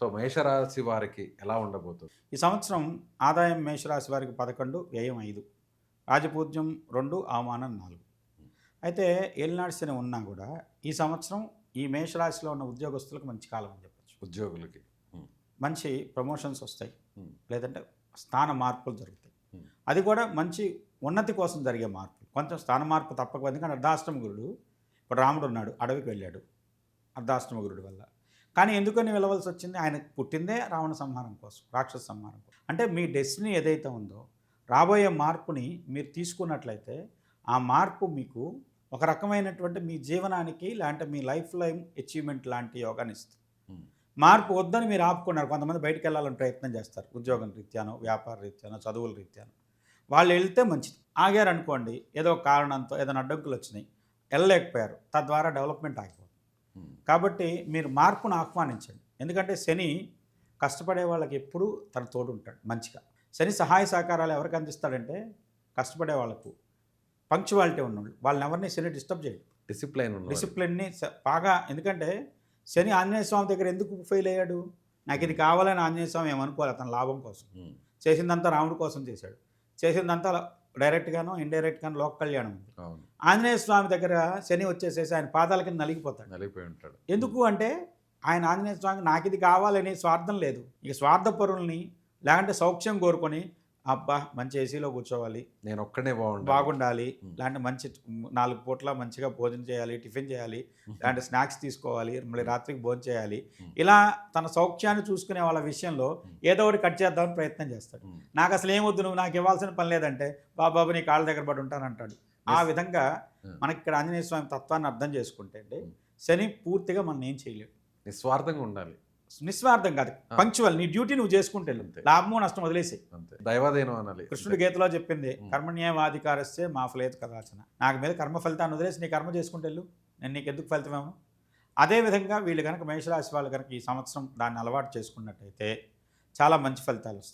So మేషరాశి వారికి ఎలా ఉండబోతుంది? ఈ సంవత్సరం ఆదాయం మేషరాశి వారికి 11, వ్యయం 5, రాజపూజ్యం 2, అవమానం 4. అయితే ఏలినాటి శని ఉన్నా కూడా ఈ సంవత్సరం ఈ మేషరాశిలో ఉన్న ఉద్యోగస్తులకు మంచి కాలం అని చెప్పచ్చు. ఉద్యోగులకి మంచి ప్రమోషన్స్ వస్తాయి, ఉమ్, లేదంటే స్థాన మార్పులు జరుగుతాయి. ఉమ్, అది కూడా మంచి ఉన్నతి కోసం జరిగే మార్పులు. కొంచెం స్థాన మార్పు తప్పక, ఎందుకంటే అర్ధాష్టమ గురుడు, ఇప్పుడు రాముడు ఉన్నాడు, అడవికి వెళ్ళాడు అర్ధాష్టమ గురుడు వల్ల. కానీ ఎందుకని వెళ్ళవలసి వచ్చింది? ఆయన పుట్టిందే రావణ సంహారం కోసం, రాక్షస సంహారం కోసం. అంటే మీ డెస్టినీ ఏదైతే ఉందో, రాబోయే మార్పుని మీరు తీసుకున్నట్లయితే ఆ మార్పు మీకు ఒక రకమైనటువంటి మీ జీవనానికి, లేదంటే మీ లైఫ్ లైఫ్ అచీవ్మెంట్ లాంటి యోగాన్ని ఇస్తుంది. ఉమ్, మార్పు వద్దని మీరు ఆపుకున్నారు. కొంతమంది బయటికి వెళ్ళాలని ప్రయత్నం చేస్తారు, ఉద్యోగం రీత్యానో, వ్యాపార రీత్యానో, చదువుల రీత్యానో. వాళ్ళు వెళ్తే మంచిది. ఆగారు అనుకోండి, ఏదో కారణంతో ఏదైనా అడ్డంకులు వచ్చినాయి, వెళ్ళలేకపోయారు, తద్వారా డెవలప్మెంట్ ఆగిపోతుంది. ఉమ్, కాబట్టి మీరు మార్పును ఆహ్వానించండి. ఎందుకంటే శని కష్టపడే వాళ్ళకి ఎప్పుడూ తన తోడు ఉంటాడు మంచిగా. శని సహాయ సహకారాలు ఎవరికి అందిస్తాడంటే కష్టపడే వాళ్ళకు, పంక్చువాలిటీ ఉన్నవాళ్ళు, వాళ్ళని ఎవరిని శని డిస్టర్బ్ చేయడు. డిసిప్లిన్ని బాగా. ఎందుకంటే శని ఆంజనేయ స్వామి దగ్గర ఎందుకు ఫెయిల్ అయ్యాడు? నాకు ఇది కావాలని ఆంజనేయ స్వామి ఏమనుకోవాలి, అతని లాభం కోసం చేసిందంతా రాముడి కోసం చేశాడు. చేసిందంతా డైరెక్ట్గానో ఇండైరెక్ట్గానో లోక కళ్యాణం ఉంది. ఆంజనేయ స్వామి దగ్గర శని వచ్చేసేసి ఆయన పాదాల కింద నలిగిపోయి ఉంటాడు. ఎందుకు అంటే ఆయన ఆంజనేయ స్వామికి నాకు ఇది కావాలని స్వార్థం లేదు. ఇక స్వార్థపరుల్ని, లేదంటే సౌఖ్యం కోరుకొని, అబ్బా మంచి ఏసీలో కూర్చోవాలి, నేను ఒక్కడే బాగుండాలి, లేదంటే మంచి 4 పూట్ల మంచిగా భోజనం చేయాలి, టిఫిన్ చేయాలి, లేదంటే స్నాక్స్ తీసుకోవాలి, మళ్ళీ రాత్రికి భోజనం చేయాలి, ఇలా తన సౌఖ్యాన్ని చూసుకునే వాళ్ళ విషయంలో ఏదో ఒకటి కట్ చేద్దామని ప్రయత్నం చేస్తాడు. నాకు అసలు ఏమొద్దు, నువ్వు నాకు ఇవ్వాల్సిన పని లేదంటే, బాబాబు నీ కాళ్ళ దగ్గర పడి ఉంటానంటాడు. ఆ విధంగా మనకి ఇక్కడ ఆంజనేయ స్వామి తత్వాన్ని అర్థం చేసుకుంటే అండి, శని పూర్తిగా మనం ఏం చేయలేడు. నిస్వార్థంగా ఉండాలి. నిస్వార్థం కాదు, పంక్చువల్. నీ డ్యూటీ నువ్వు చేసుకుంటే లాభము నష్టం వదిలేసి. దైవాధీనం అనాలి. కృష్ణుడు గీతలో చెప్పింది, కర్మణ్యేవాధికారస్యే మా ఫలేత్ కదాచన. నాకు మీద కర్మ ఫలితాన్ని వదిలేసి నీ కర్మ చేసుకుంటే నేను నీకు ఎందుకు ఫలితమేమో. అదేవిధంగా వీళ్ళు కనుక మేషరాశి వాళ్ళు కనుక ఈ సంవత్సరం దాన్ని అలవాటు చేసుకున్నట్టయితే చాలా మంచి ఫలితాలు వస్తాయి.